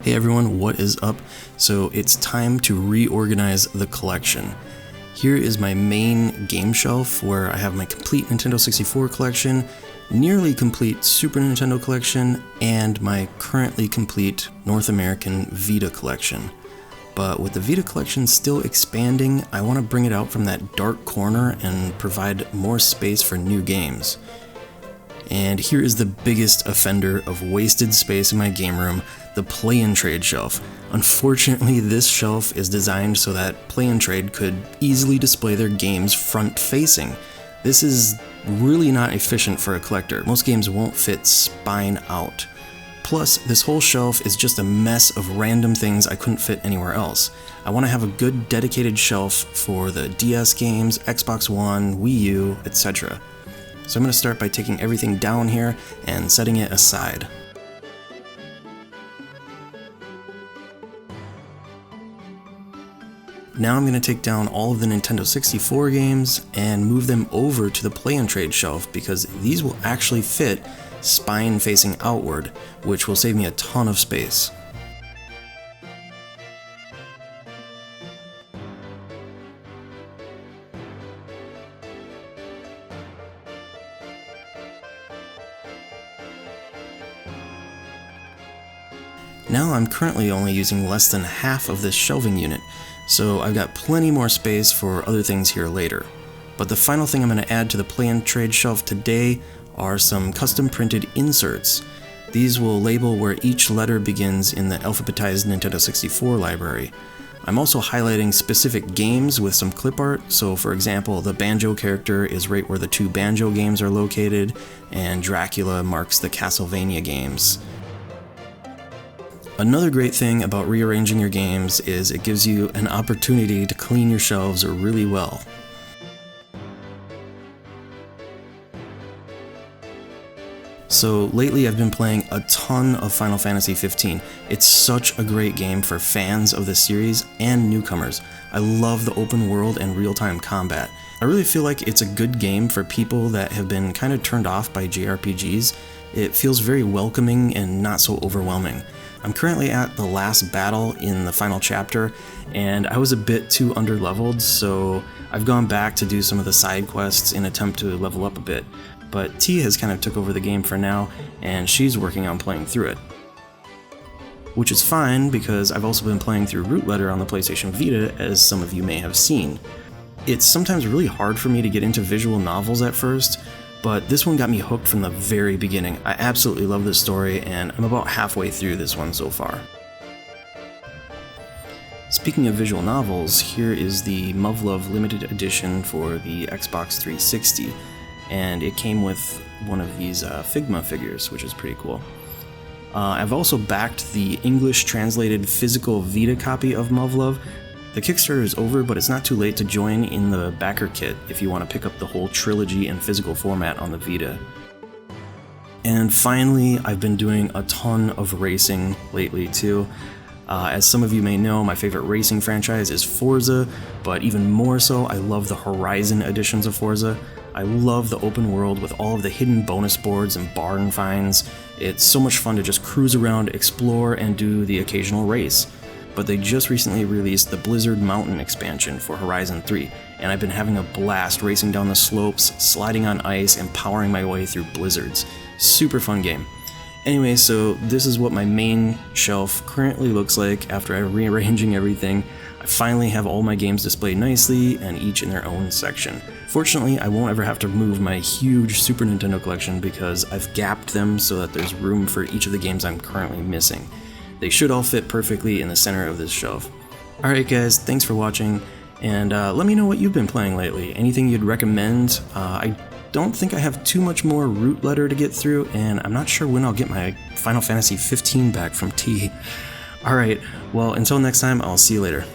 Hey everyone, what is up? So it's time to reorganize the collection. Here is my main game shelf where I have my complete Nintendo 64 collection, nearly complete Super Nintendo collection, and my currently complete North American Vita collection. But with the Vita collection still expanding, I want to bring it out from that dark corner and provide more space for new games. And here is the biggest offender of wasted space in my game room, the Play and Trade shelf. Unfortunately, this shelf is designed so that Play and Trade could easily display their games front-facing. This is really not efficient for a collector. Most games won't fit spine out. Plus, this whole shelf is just a mess of random things I couldn't fit anywhere else. I want to have a good dedicated shelf for the DS games, Xbox One, Wii U, etc. So I'm going to start by taking everything down here and setting it aside. Now I'm going to take down all of the Nintendo 64 games and move them over to the Play and Trade shelf because these will actually fit spine facing outward, which will save me a ton of space. Now I'm currently only using less than half of this shelving unit, so I've got plenty more space for other things here later. But the final thing I'm going to add to the Play and Trade shelf today are some custom printed inserts. These will label where each letter begins in the alphabetized Nintendo 64 library. I'm also highlighting specific games with some clip art, so for example, the Banjo character is right where the two Banjo games are located, and Dracula marks the Castlevania games. Another great thing about rearranging your games is it gives you an opportunity to clean your shelves really well. So lately I've been playing a ton of Final Fantasy 15. It's such a great game for fans of the series and newcomers. I love the open world and real-time combat. I really feel like it's a good game for people that have been kind of turned off by JRPGs. It feels very welcoming and not so overwhelming. I'm currently at the last battle in the final chapter, and I was a bit too underleveled, so I've gone back to do some of the side quests in an attempt to level up a bit. But T has kind of took over the game for now, and she's working on playing through it. Which is fine, because I've also been playing through Root Letter on the PlayStation Vita, as some of you may have seen. It's sometimes really hard for me to get into visual novels at first, but this one got me hooked from the very beginning. I absolutely love this story, and I'm about halfway through this one so far. Speaking of visual novels, here is the Muv-Luv limited edition for the Xbox 360, and it came with one of these Figma figures, which is pretty cool. I've also backed the English translated physical Vita copy of Muv-Luv. The Kickstarter is over, but it's not too late to join in the backer kit if you want to pick up the whole trilogy in physical format on the Vita. And finally, I've been doing a ton of racing lately too. As some of you may know, my favorite racing franchise is Forza, but even more so, I love the Horizon editions of Forza. I love the open world with all of the hidden bonus boards and barn finds. It's so much fun to just cruise around, explore, and do the occasional race. But they just recently released the Blizzard Mountain expansion for Horizon 3, and I've been having a blast racing down the slopes, sliding on ice, and powering my way through blizzards. Super fun game. Anyway, so this is what my main shelf currently looks like after rearranging everything. I finally have all my games displayed nicely and each in their own section. Fortunately, I won't ever have to move my huge Super Nintendo collection because I've gapped them so that there's room for each of the games I'm currently missing. They should all fit perfectly in the center of this shelf. Alright guys, thanks for watching, and let me know what you've been playing lately. Anything you'd recommend? I don't think I have too much more Root Letter to get through, and I'm not sure when I'll get my Final Fantasy 15 back from T. Alright, well until next time, I'll see you later.